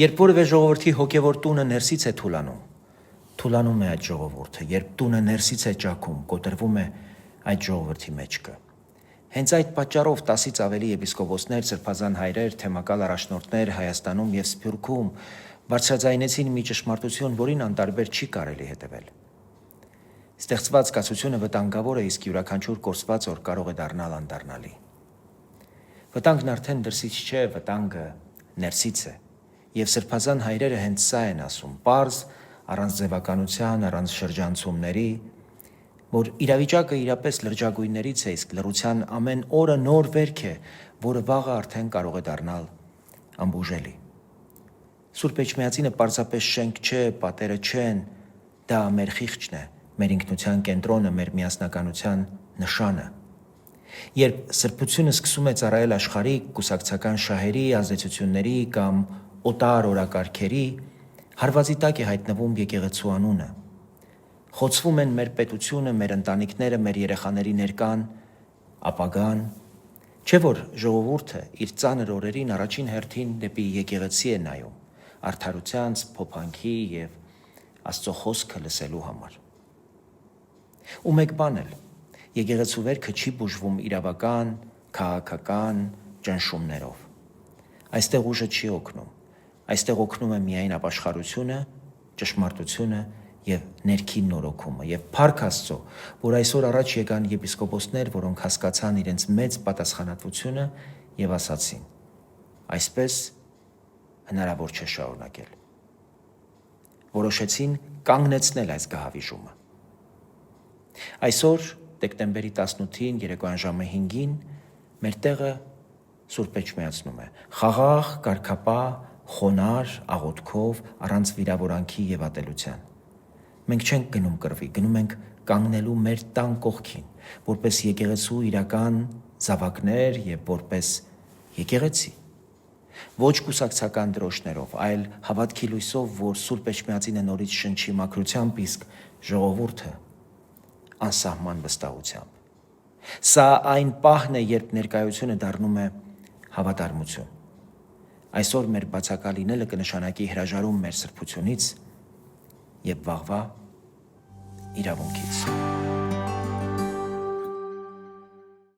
Երբ որևէ ժողովրդի հոգևոր տունը ներսից է թուլանում է այդ ժողովուրդը, երբ տունը ներսից է ճաքում, կոտրվում է այդ ժողովրդի մեջքը։ Հենց այդ պատճառով 10-ից ավելի եպիսկոպոսներ, սրբազան հայրեր, թեմակալ առաջնորդներ Հայաստանում և Սփյուռքում բարձրաձայնեցին մի ճշմարտություն, որին անտարբեր չի կարելի հետևել։ Ստեղծված կացությունը վտանգավոր է, իսկ յուրաքանչյուր կորսված օր կարող է դառնալ անդառնալի։ Վտանգն արդեն դրսից չէ, վտանգը ներսից է։ Եվ սրբազան հայրերը հենց սա են ասում, պարզ, առանց ձևականության, առանց շրջանցումների, որ իրավիճակը իրապես լրջագույններից է, իսկ լռության ամեն օրը նոր վերք է, որը վաղը արդեն կարող է դառնալ անբուժելի։ Սուրբ Էջմիածինը պարզապես շենք չէ, պատերը չեն, դա մեր խիղճն է, մեր ինքնության կենտրոնը, մեր միասնականության նշանը։ Երբ սրբությունը սկսում է ծառայել աշխարհի կուսակցական շահերի, ազդեցությունների կամ օտար օրակարգերի, հարվածի տակ է հայտնվում եկեղեցու անունը։ Խոցվում են մեր պետությունը, մեր ընտանիքները, մեր երեխաների ներկան, ապագան, չէ որ ժողովուրդը իր ծանր օրերին առաջին հերթին դեպի եկեղեցի է նայում, արդարության, փոփանքի և Աստծո խոսքը լսելու համար։ Ու մեկ բան էլ, եկեղեցու վերքը չի բուժվում իրավական, քաղաքական ճնշումներով։ Այստեղ ուժը չի օգնում, այստեղ օգնում է միայն ապաշխարությունը, ճշմարտությունը և ներքին նորոգումը, և փառք Աստծո, որ այսօր առաջ եկան եպիսկոպոսներ, որոնք հասկացան իրենց մեծ պատասխանատվությունը և ասացին. այսպես հնարավոր չէ շարունակել։ Որոշեցին կանգնեցնել այս գահավիժումը։ Այսօր, դեկտեմբերի 18-ին, երեկոյան ժամը 5-ին, մեր տեղը Սուրբ Էջմիածնում է, խաղաղ, կարգապահ, խոնարհ, աղոթքով, առանց վիրավորանքի և ատելության։ Մենք չենք գնում կռվի, գնում ենք կանգնելու մեր տան կողքին, որպես եկեղեցու իրական զավակներ և որպես եկեղեցի։ Ոչ կուսակցական դրոշներով, այլ հավատքի լույսով, որ Սուրբ Էջմիածինը նորից շնչի մաքրությամբ, իսկ ժողովուրդը անսահման վստահությամբ։ Սա այն պահն է, երբ ներկայությունը դառնում է հավատարմություն։ Այսօր մեր բացակա լինելը կնշանակի հրաժարում մեր սրբությունից և վաղվա իրավունքից։